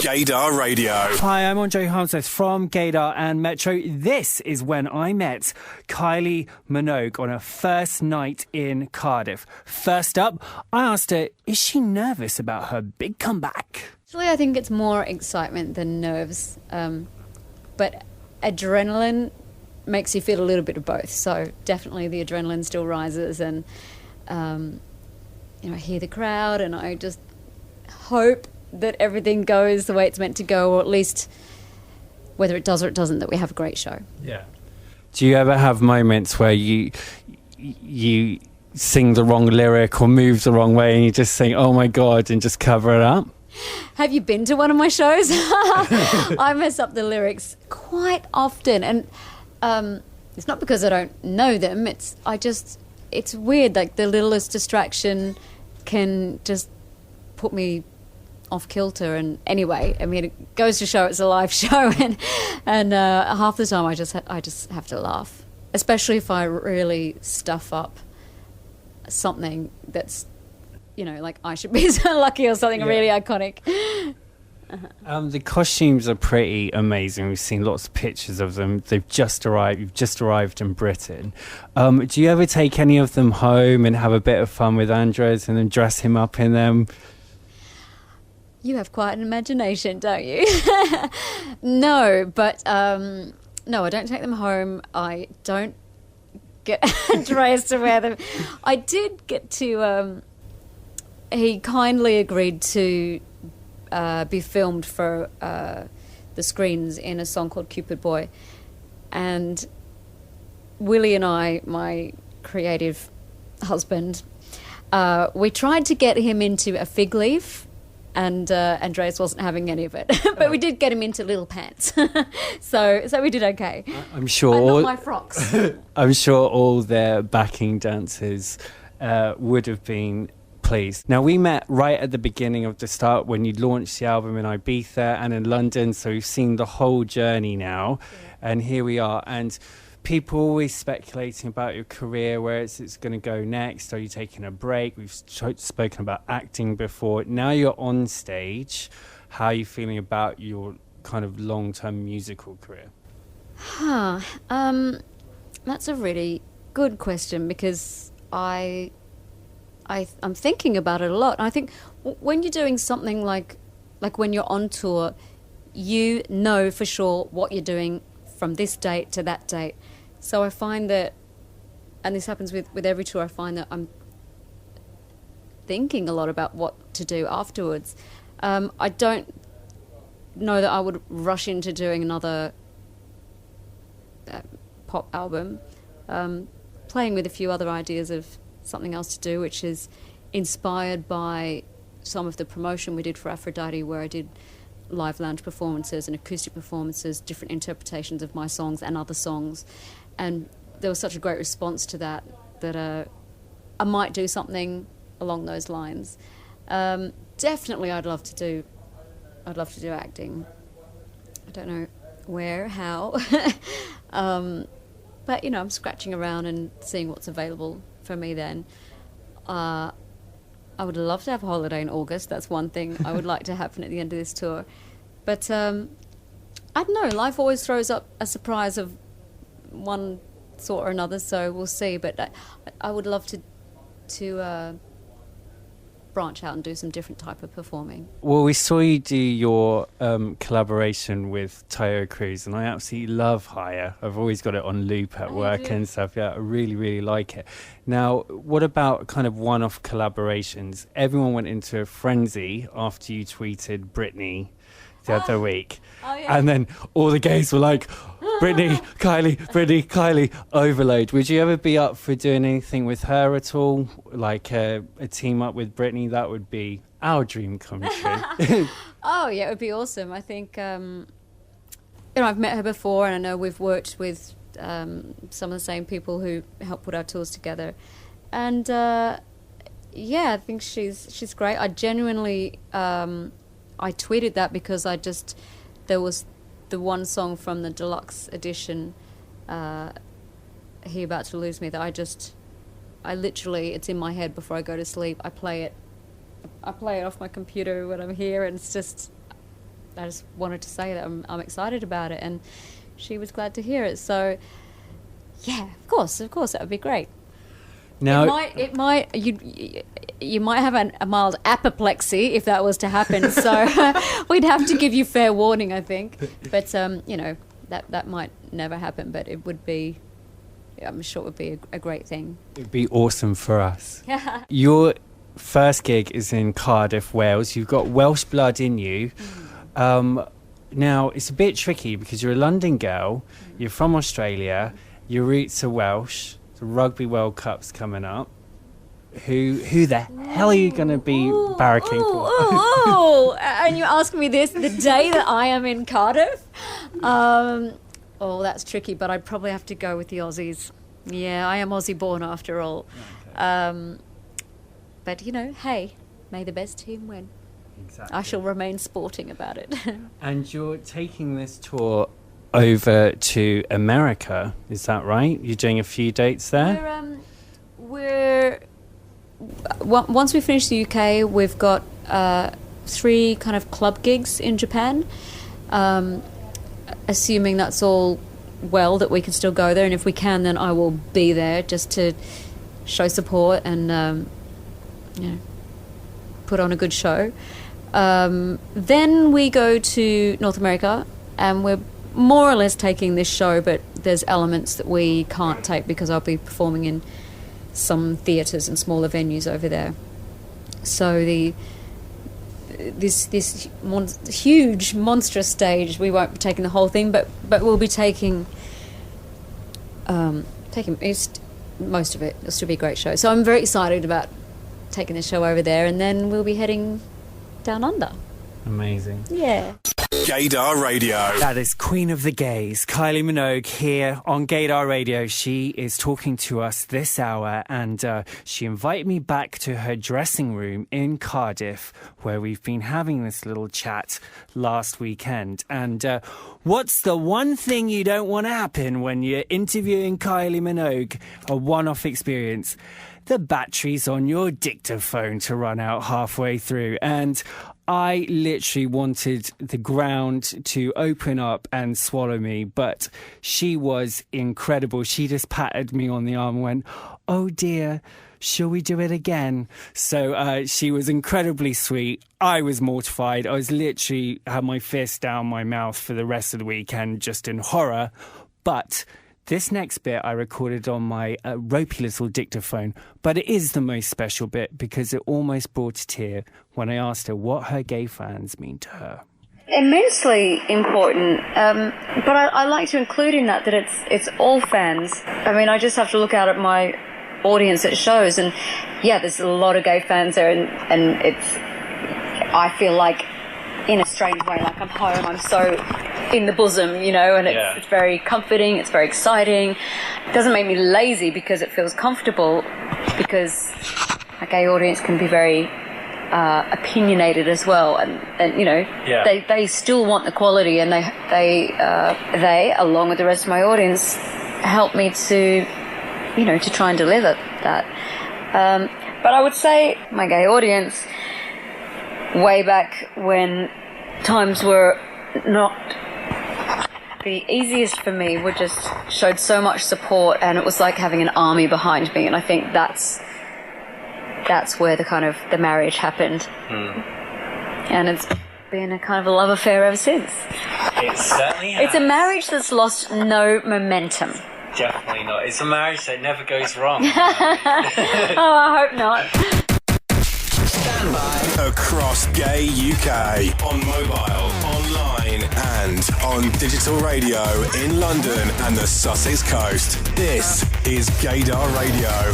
Gaydar Radio. Hi, I'm Andrei Harmsworth from Gaydar and Metro. This is when I met Kylie Minogue on her first night in Cardiff. First up, I asked her, is she nervous about her big comeback? Actually, I think it's more excitement than nerves. But adrenaline makes you feel a little bit of both. So definitely the adrenaline still rises, and I hear the crowd, and I just hope that everything goes the way it's meant to go, or at least whether it does or it doesn't, that we have a great show. Yeah. Do you ever have moments where you sing the wrong lyric or move the wrong way and you just think, oh my God, and just cover it up? Have you been to one of my shows? I mess up the lyrics quite often, and it's not because I don't know them. It's weird. Like, the littlest distraction can just put me off kilter. And anyway, I mean, it goes to show it's a live show, and half the time I just have to laugh, especially if I really stuff up something that's, like I Should Be So Lucky or something really iconic. The costumes are pretty amazing. We've seen lots of pictures of them. They've just arrived. You've just arrived in Britain. Do you ever take any of them home and have a bit of fun with Andres and then dress him up in them? You have quite an imagination, don't you? No, but no, I don't take them home. I don't get Andreas to wear them. I did get to... he kindly agreed to be filmed for the screens in a song called Cupid Boy. And Willie and I, my creative husband, we tried to get him into a fig leaf, and Andreas wasn't having any of it. But we did get him into little pants. so we did okay. I'm sure but all not my frocks. I'm sure all their backing dancers would have been pleased. Now, we met right at the beginning of the start when you launched the album in Ibiza and in London, so we've seen the whole journey now, and here we are. And people always speculating about your career, where it's going to go next. Are you taking a break? We've spoken about acting before. Now you're on stage. How are you feeling about your kind of long-term musical career? That's a really good question, because I'm thinking about it a lot. And I think when you're doing something like when you're on tour, you know for sure what you're doing from this date to that date. So I find that, and this happens with every tour, I find that I'm thinking a lot about what to do afterwards. I don't know that I would rush into doing another pop album. Playing with a few other ideas of something else to do, which is inspired by some of the promotion we did for Aphrodite, where I did live lounge performances and acoustic performances, different interpretations of my songs and other songs. And there was such a great response to that I might do something along those lines. Definitely I'd love to do acting. I don't know where, how. But, I'm scratching around and seeing what's available for me then. I would love to have a holiday in August. That's one thing I would like to happen at the end of this tour. But I don't know, life always throws up a surprise of one sort or another, so we'll see. But I would love to branch out and do some different type of performing. Well, we saw you do your collaboration with Tayo Cruz, and I absolutely love Higher. I've always got it on loop at work and stuff. Yeah, I really, really like it. Now, what about kind of one-off collaborations? Everyone went into a frenzy after you tweeted Britney the other week. And then all the gays were like, Britney, Kylie, overload. Would you ever be up for doing anything with her at all? Like a team up with Britney? That would be our dream come true. Oh, yeah, it would be awesome. I think, I've met her before, and I know we've worked with some of the same people who help put our tours together. And, I think she's great. I genuinely... I tweeted that because there was the one song from the deluxe edition, He About to Lose Me, that I literally, it's in my head before I go to sleep. I play it off my computer when I'm here, and it's just, just wanted to say that I'm excited about it, and she was glad to hear it. So, yeah, of course, that would be great. Now, you might have a mild apoplexy if that was to happen. So we'd have to give you fair warning, I think. But that might never happen. But it would be, I'm sure, it would be a great thing. It'd be awesome for us. Your first gig is in Cardiff, Wales. You've got Welsh blood in you. Now it's a bit tricky because you're a London girl. You're from Australia. Your roots are Welsh. The Rugby World Cup's coming up. Who the hell are you going to be barracking for? And you ask me this the day that I am in Cardiff? That's tricky, but I'd probably have to go with the Aussies. Yeah, I am Aussie born after all. Okay. But, hey, may the best team win. Exactly. I shall remain sporting about it. And you're taking this tour over to America, is that right? You're doing a few dates there? Once we finish the UK, we've got 3 kind of club gigs in Japan, assuming that's all well, that we can still go there, and if we can, then I will be there just to show support and put on a good show. Then we go to North America, and we're more or less taking this show, but there's elements that we can't take because I'll be performing in some theatres and smaller venues over there. So this huge monstrous stage, we won't be taking the whole thing, but we'll be taking most of it. It'll still be a great show. So I'm very excited about taking the show over there, and then we'll be heading down under. Amazing. Yeah. Gaydar Radio. That is Queen of the Gays, Kylie Minogue, here on Gaydar Radio. She is talking to us this hour, and she invited me back to her dressing room in Cardiff, where we've been having this little chat last weekend. And what's the one thing you don't want to happen when you're interviewing Kylie Minogue? A one-off experience. The batteries on your dictaphone to run out halfway through. And I literally wanted the ground to open up and swallow me, but she was incredible. She just patted me on the arm and went, "Oh dear, shall we do it again?" So she was incredibly sweet. I was mortified. I was literally had my fist down my mouth for the rest of the weekend, just in horror. But this next bit I recorded on my ropey little dictaphone, but it is the most special bit because it almost brought a tear when I asked her what her gay fans mean to her. Immensely important, but I like to include in that it's all fans. I mean, I just have to look out at my audience at shows, and yeah, there's a lot of gay fans there, and I feel like, in a strange way, like I'm home. I'm so in the bosom, and it's very comforting, it's very exciting. It doesn't make me lazy because it feels comfortable, because a gay audience can be very opinionated as well, and they still want the quality, and they along with the rest of my audience help me to try and deliver that. But I would say my gay audience, way back when times were not the easiest for me, would just showed so much support, and it was like having an army behind me, and I think that's where the marriage happened. And it's been a kind of a love affair ever since. It certainly has. It's a marriage that's lost no momentum. Definitely not. It's a marriage that never goes wrong. Oh, I hope not. Stand by. Across Gay UK. On mobile, online, and on digital radio in London and the Sussex coast. This is Gaydar Radio.